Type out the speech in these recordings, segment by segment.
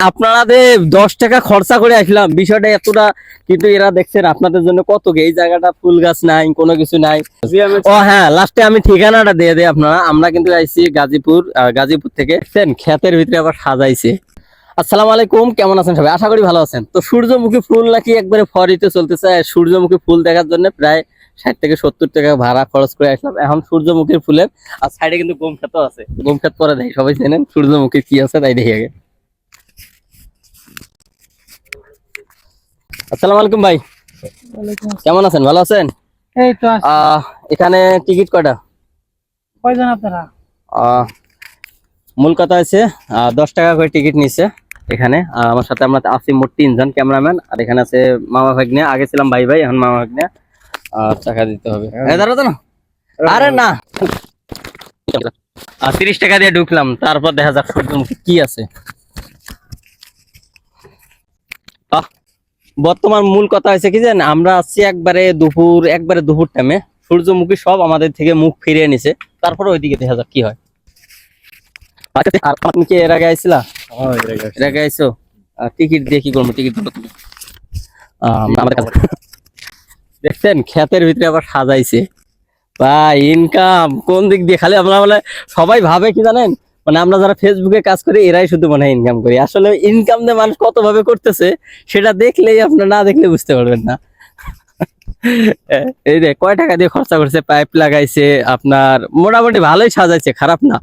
আপনারা 10 টাকা খরচা করে আসলাম, বিষয়টা এতটা, কিন্তু এরা দেখছেন আপনাদের জন্য কত এই জায়গাটা ফুল গাছ নাই, কোনো কিছু নাই। ও হ্যাঁ, লাস্টে আমি ঠিকানাটা দিয়ে দেই আপনারা। আমরা কিন্তু আইছি গাজীপুর, গাজীপুর থেকে। ক্ষেতের ভিতরে আবার সাজাইছে। আসসালামু আলাইকুম, কেমন আছেন সবাই? আশা করি ভালো আছেন। তো সূর্যমুখী ফুল নাকি একবারে ফরিতে চলতেছে। সূর্যমুখী ফুল দেখার জন্য প্রায় 60 থেকে 70 টাকা ভাড়া খরচ করে আসলাম। এখন সূর্যমুখীর ফুলের আর সাইডে কিন্তু গম ক্ষেতও আছে। গম ক্ষেত পরে দেখি, সবাই চেনেন সূর্যমুখী কি আছে তাই দেখি আগে। আসসালামু আলাইকুম ভাই, কেমন আছেন? ভালো আছেন? এই তো আছি। এখানে টিকিট কয়টা? কয়জন আপনারা? মূল কথা হচ্ছে 10 টাকা করে টিকিট নিচ্ছে এখানে। আমার সাথে আমরা আছি মোট 3 জন ক্যামেরাম্যান, আর এখানে আছে মামা ভাগ্নে। আগে ছিলাম ভাই ভাই, এখন মামা ভাগ্নে। টাকা দিতে হবে। দাঁড়াতো না, আরে না, 30 টাকা দিয়ে ঢুকলাম। তারপর দেখা যাক সূর্যমুখী কি আছে। বর্তমান মূল কথা হয়েছে কি জানেন, আমরা আসছি একবারে দুপুর টাইমে। সূর্যমুখী সব আমাদের থেকে মুখ ফিরিয়ে নিছে। তারপরে ওইদিকে দেখা যাক কি হয়। আর তুমি কি এর আগে আইছিলা? এর আগে আইছো? টিকিট দিয়ে কি করবো? টিকিট ধরো তুমি। আমাদের কাছে দেখছেন ক্ষেতের ভিতরে আবার সাজাইছে। বা ইনকাম কোন দিক দিয়ে, খালি আমরা মানে সবাই ভাবে কি জানেন, মানে আমরা যারা ফেসবুকে কাজ করি এরাই শুধু মনে হয় ইনকাম করি। আসলে ইনকাম দিয়ে মানুষ কত ভাবে করতেছে সেটা দেখলেই, আপনার না দেখলে বুঝতে পারবেন না। এই যে কয় টাকা দিয়ে খরচা করছে, পাইপ লাগাইছে, আপনার মোটামুটি ভালোই সাজাইছে, খারাপ না।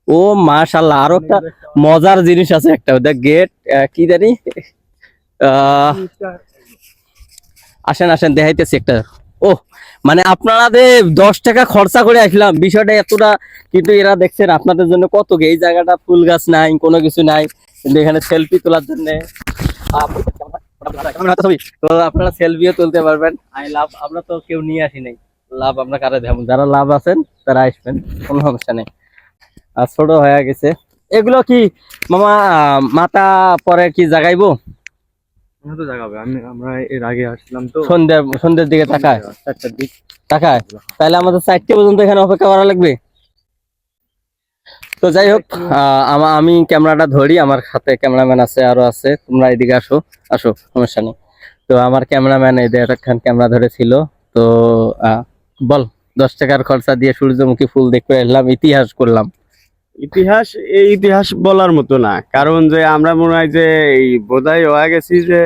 ও মাশাআল্লাহ। আরো একটা মজার জিনিস আছে, একটা গেট কি জানি, আসেন আসেন দেখাইতেছি একটা। ও মানে আপনারা 10 টাকা খরচা করে আসলাম, বিষয়টা এতটা, কিন্তু এরা দেখছেন আপনাদের জন্য কত এই জায়গাটা ফুল গাছ নাই, কোনো কিছু নাই, কিন্তু এখানে সেলফি তোলার জন্য তো আপনারা সেলফিও তুলতে পারবেন। লাভ আমরা তো কেউ নিয়ে আসি নাই, লাভ আমরা কারে দেব? যারা লাভ আছেন তারা আসবেন, কোনো সমস্যা নেই। আর ছোট হয়ে গেছে এগুলো কি মামা, মাথা পরে কি জাগাইবো? তো জাগাবে। আমরা এর আগে আসলাম তো সন্ধ্যের দিকে তাকায়, 4টার দিক। তাকায়। তাহলে আমাদের 4টে পর্যন্ত এখানে অপেক্ষা করা লাগবে। তো যাই হোক, আমি ক্যামেরাটা ধরি, আমার হাতে ক্যামেরাম্যান আছে, আরো আছে। তোমরা এদিকে আসো, আসো, সমস্যা নেই। তো আমার ক্যামেরাম্যান এতক্ষণ ক্যামেরা ধরেছিল। তো বল, 10 টাকার খরচা দিয়ে সূর্যমুখী ফুল দেখতে এলাম, ইতিহাস করলাম। ইতিহাস, এই ইতিহাস বলার মতো না, কারণ যে আমরা মনে হয় যে এই বোধহয় হয়ে গেছি যে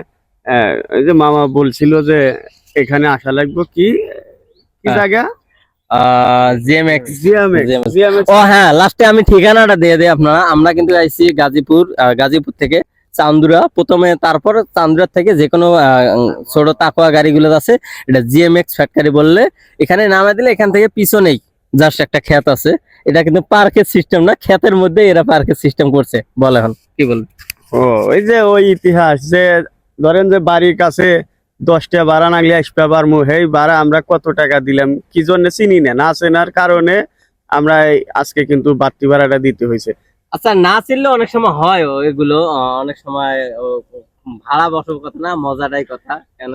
এই যে মামা বলছিল যে এখানে আসা লাগবে কি কি হ্যাঁ। জায়গা, জিএমএক্স। জিএমএক্স। ও হ্যাঁ, লাস্টে আমি ঠিকানাটা দিয়ে দেই আপনারা। আমরা কিন্তু আইছি গাজীপুর, গাজীপুর থেকে চান্দুরা প্রথমে, তারপর চান্দুরা থেকে যে কোনো ছোট তাকুয়া গাড়িগুলো আছে, এটা জিএমএক্স ফ্যাক্টরি বললে এখানে নামে দিলে এখান থেকে পিছনেই জাস্ট একটা ক্ষেত আছে। এটা কিন্তু পার্কের সিস্টেম না, ক্ষেতের মধ্যে এরা পার্কের সিস্টেম করছে। বলে এখন কি বলবে? ও ওই যে ওই ইতিহাস, যে ধরেন যে বাড়ির কাছে 10টা ভাড়া নাগলে আসবে পারমু, হেই ভাড়া আমরা কত টাকা দিলাম কি জন্য চিনি না, না চেনার কারণে আমরা আজকে কিন্তু বাড়তি ভাড়াটা দিতে হয়েছে। আচ্ছা, না চিনলে অনেক সময় হয় এগুলো, অনেক সময় ভাড়া বসব কথা না, মজাটাই কথা। কেন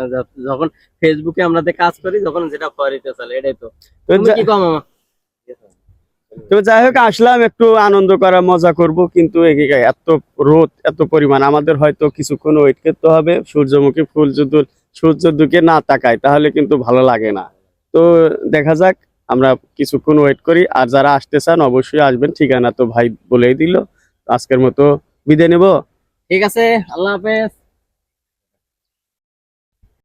যখন ফেসবুকে আমরা কাজ করি, যখন যেটা ফরিতে চলে, এটাই তো। তুমি কি কম মামা? তো যাই হোক, আসলাম একটু আনন্দ করা, মজা করব, কিন্তু এত রোদ, এত পরিমাণ, আমাদের হয়তো কিছুক্ষণ ওয়েট করতে হবে। সূর্যমুখী ফুল যদি সূর্যের দিকে না তাকায় তাহলে কিন্তু ভালো লাগে না। তো দেখা যাক, আমরা কিছুক্ষণ ওয়েট করি। আর যারা আসতে চান অবশ্যই আসবেন, ঠিকানা তো ভাই বলেই দিল। আজকের মতো বিদায় নেব। ঠিক আছে, আল্লাহ হাফেজ।